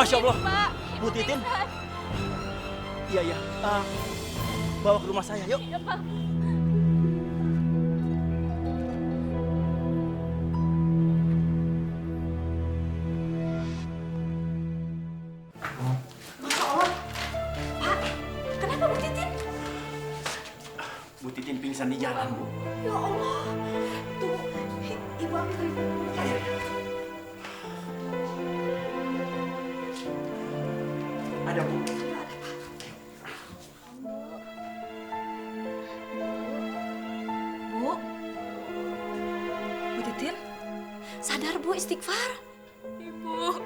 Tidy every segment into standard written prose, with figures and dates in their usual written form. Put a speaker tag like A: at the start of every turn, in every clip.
A: Masya Allah.
B: Pak.
A: Bu Titin. Iya, iya. Bawa ke rumah saya, yuk.
B: Iya, Pak.
C: Masya Allah. Pak, kenapa Bu Titin?
A: Bu Titin pingsan di jalan, Bu.
C: Ya Allah. Tunggu, Ibu ambil ibu.
A: Ada, Bu.
C: Bu. Bu Titin, sadar Bu, istighfar.
B: Ibu.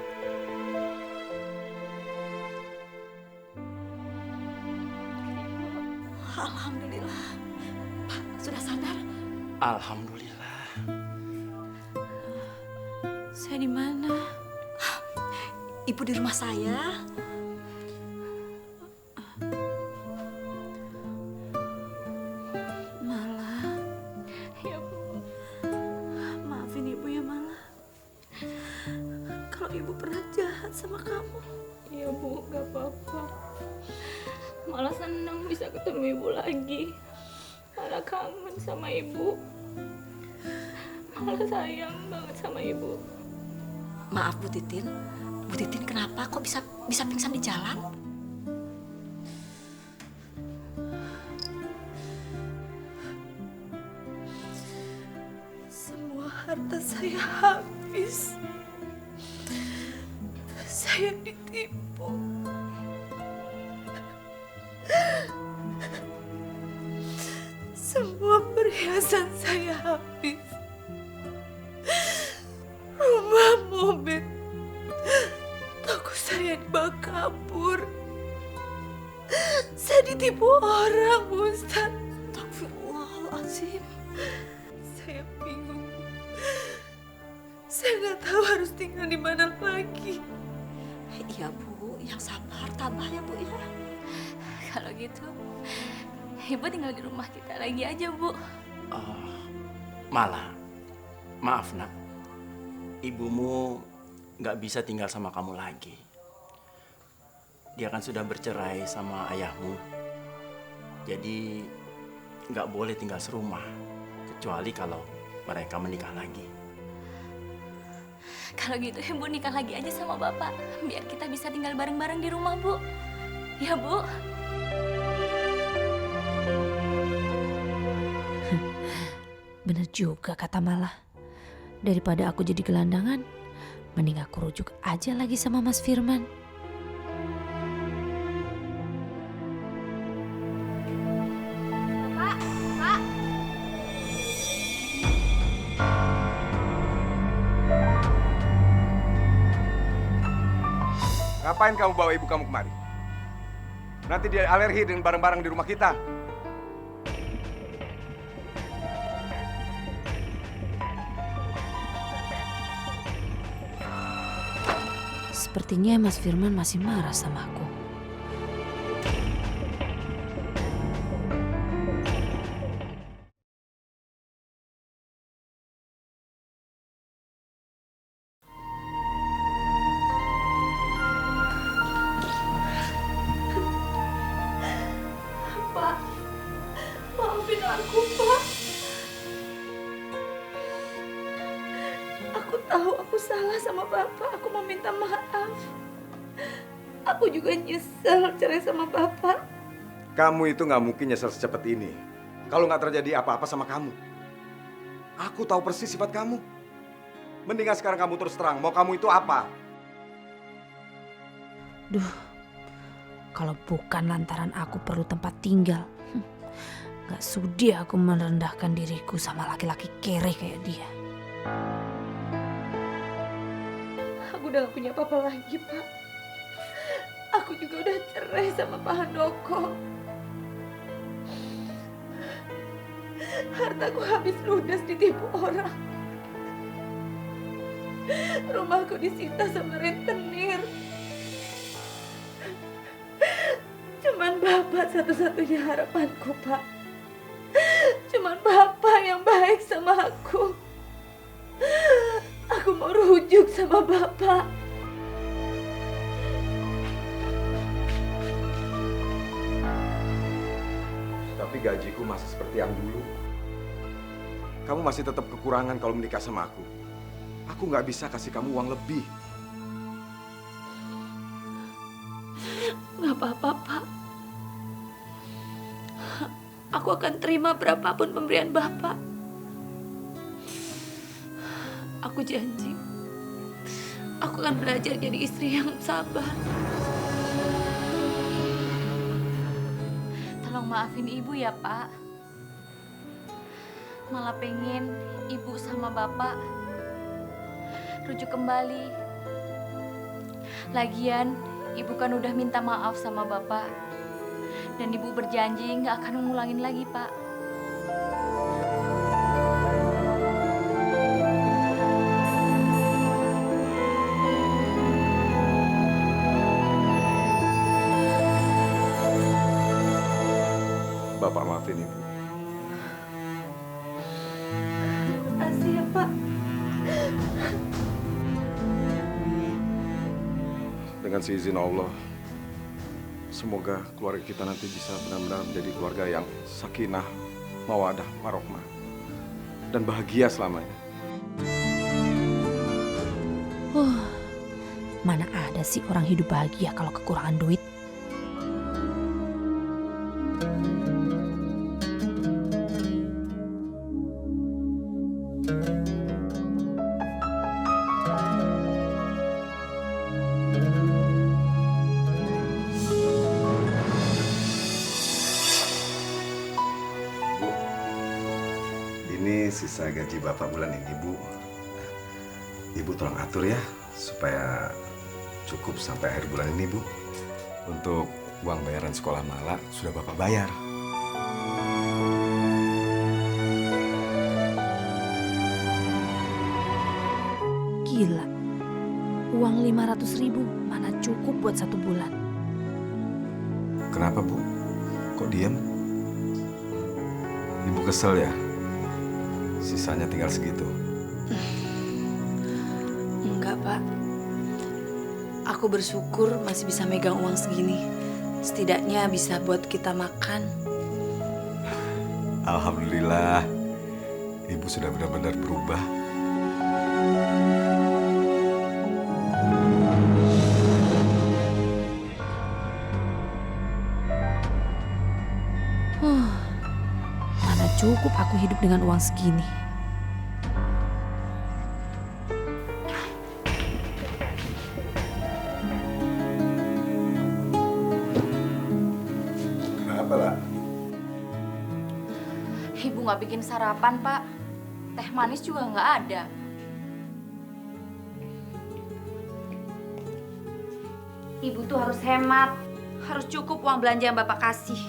C: Alhamdulillah. Pak, sudah sadar?
A: Alhamdulillah.
C: Saya di mana? Ibu di rumah saya. Malah,
B: Ya, Bu.
C: maafin Ibu ya Malah. Kalau Ibu pernah jahat sama kamu.
B: Iya, Bu, gak apa-apa. Malah senang bisa ketemu Ibu lagi. Malah kangen sama Ibu. Malah sayang banget sama Ibu.
C: Maaf Bu Titin. Bu Titin kenapa kok bisa pingsan di jalan? Semua harta saya habis. Saya ditipu. Semua perhiasan saya habis. Rumah, mobil, toko saya dibawa kabur. Saya ditipu orang, Ustaz. Astagfirullahaladzim. Saya bingung. Saya nggak tahu harus tinggal di mana lagi. Iya Bu, yang sabar, tabah ya Bu ya.
B: Kalau gitu, Ibu tinggal di rumah kita lagi aja, Bu.
A: Malah, maaf nak. Ibumu nggak bisa tinggal sama kamu lagi. Dia kan sudah bercerai sama ayahmu. Jadi nggak boleh tinggal serumah. Kecuali kalau mereka menikah lagi.
B: Kalau gitu Ibu nikah lagi aja sama Bapak. Biar kita bisa tinggal bareng-bareng di rumah, Bu. Ya, Bu.
D: Bener juga kata Malah. Daripada aku jadi gelandangan, mending aku rujuk aja lagi sama Mas Firman.
B: Pak, Pak.
E: Ngapain kamu bawa ibu kamu kemari? Nanti dia alergi dengan barang-barang di rumah kita.
D: Sepertinya Mas Firman masih marah sama aku.
C: Pak, maafin aku, Pak. Aku tahu aku salah sama Bapak. Aku mau minta maaf. Aku juga nyesel cerai sama Bapak.
E: Kamu itu nggak mungkin nyesel secepat ini. Kalau nggak terjadi apa-apa sama kamu. Aku tahu persis sifat kamu. Mendingan sekarang kamu terus terang. Mau kamu itu apa?
D: Duh, kalau bukan lantaran aku perlu tempat tinggal, gak sudi aku merendahkan diriku sama laki-laki kere kayak dia.
C: Aku udah gak punya apa-apa lagi, Pak. Aku juga udah cerai sama Pak Handoko. Hartaku habis ludas ditipu orang. Rumahku disita sama rentenir. Cuman Bapak satu-satunya harapanku, Pak. Cuman Bapak yang baik sama aku. Aku mau rujuk sama Bapak.
E: gajiku masih seperti yang dulu. Kamu masih tetap kekurangan kalau menikah sama aku. Aku nggak bisa kasih kamu uang lebih.
C: Nggak apa-apa, Pak. Aku akan terima berapapun pemberian Bapak. Aku janji, aku akan belajar jadi istri yang sabar.
B: Tolong maafin ibu ya, Pak. Malah pengen ibu sama bapak rujuk kembali. Lagian, ibu kan udah minta maaf sama bapak. Dan ibu berjanji nggak akan ngulangin lagi, Pak.
E: Bapak maafin ibu.
C: Terima kasih ya, Pak.
E: Dengan seizin Allah, semoga keluarga kita nanti bisa benar-benar menjadi keluarga yang sakinah, mawadah, warohmah, dan bahagia selamanya.
D: Mana ada sih orang hidup bahagia kalau kekurangan duit?
E: Bu, ini sisa gaji Bapak bulan ini, Bu. Ibu tolong atur ya, supaya cukup sampai akhir bulan ini, Bu. Untuk uang bayaran sekolah Mala sudah Bapak bayar.
D: Gila, uang 500.000 mana cukup buat 1 bulan?
E: Kenapa, Bu? Kok diam? Ibu kesel ya? Sisanya tinggal segitu.
C: Enggak, Pak. Aku bersyukur masih bisa megang uang segini. Setidaknya bisa buat kita makan.
E: Alhamdulillah, Ibu sudah benar-benar berubah.
D: Mana cukup aku hidup dengan uang segini?
E: Kenapa, lah?
B: Ibu nggak bikin sarapan, Pak. Teh manis juga nggak ada. Ibu tuh harus hemat. Harus cukup uang belanja yang Bapak kasih.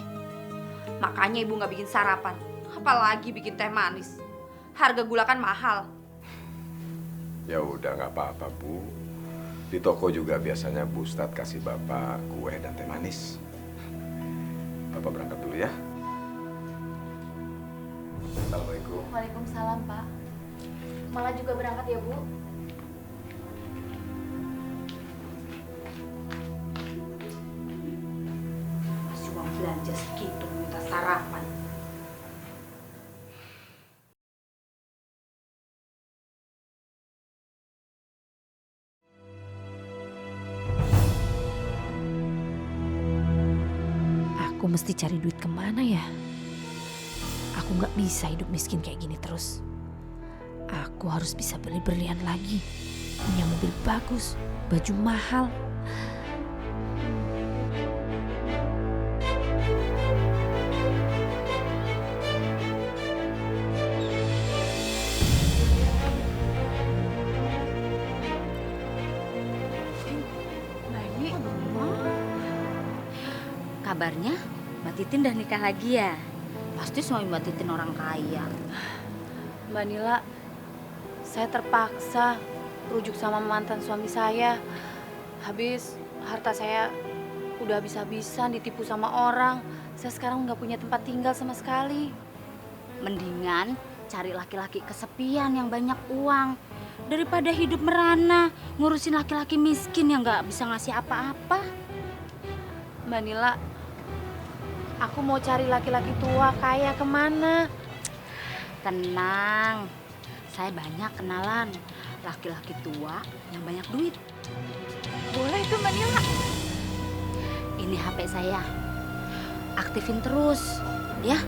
B: Makanya ibu nggak bikin sarapan. Apalagi bikin teh manis. Harga gula kan mahal.
E: Ya udah, nggak apa-apa, Bu. Di toko juga biasanya Bu Ustadz kasih Bapak kue dan teh manis. Bapak berangkat dulu ya. Assalamualaikum.
B: Waalaikumsalam, Pak. Malah juga berangkat ya, Bu.
D: Masih uang belanja segitu minta sarapan. Aku mesti cari duit kemana ya? Aku nggak bisa hidup miskin kayak gini terus. Aku harus bisa beli berlian lagi, punya mobil bagus, baju mahal.
B: Bani, kabarnya Mbak Titin udah nikah lagi ya? Pasti suami Mbak Titin orang kaya.
C: Mbak Nila, saya terpaksa rujuk sama mantan suami saya. Habis harta saya udah habis-habisan ditipu sama orang. Saya sekarang nggak punya tempat tinggal sama sekali.
B: Mendingan cari laki-laki kesepian yang banyak uang daripada hidup merana ngurusin laki-laki miskin yang nggak bisa ngasih apa-apa.
C: Mbak Nila,
D: Aku mau cari laki-laki tua kaya kemana?
B: Tenang, saya banyak kenalan laki-laki tua yang banyak duit.
D: Boleh tuh Mbak Nila.
B: Ini HP saya, aktifin terus, ya.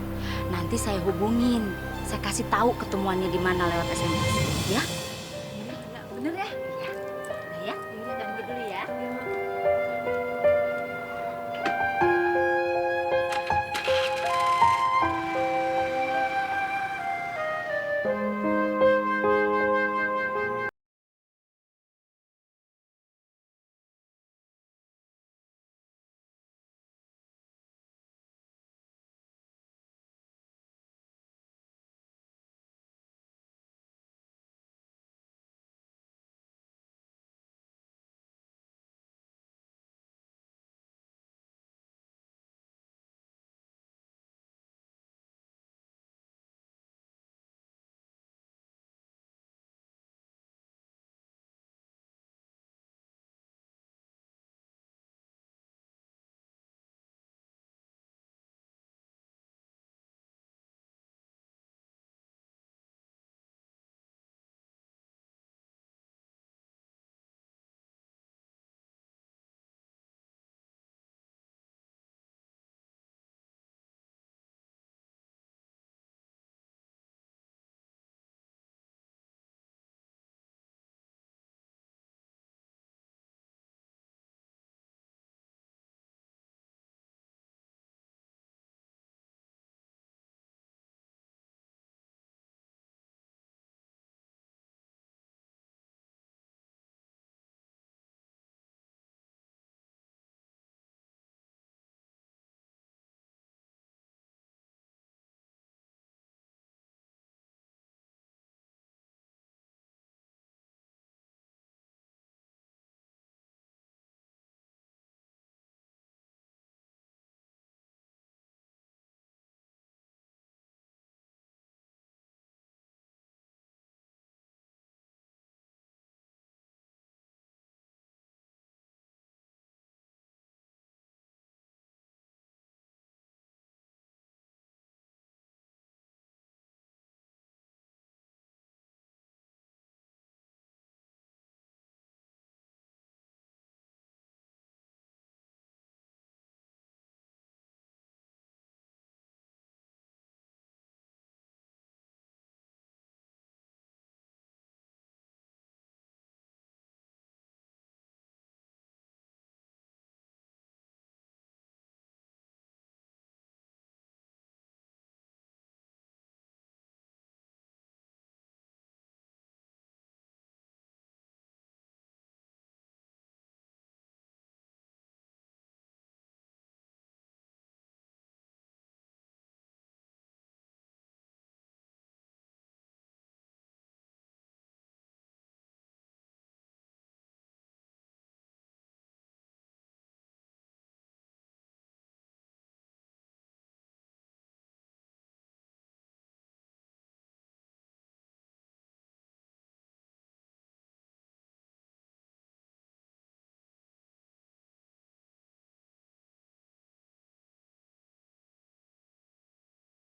B: Nanti saya hubungin, saya kasih tahu ketemuannya di mana lewat SMS, ya.
D: Bener ya?
B: Iya, udah ya. Ini danggit dulu ya.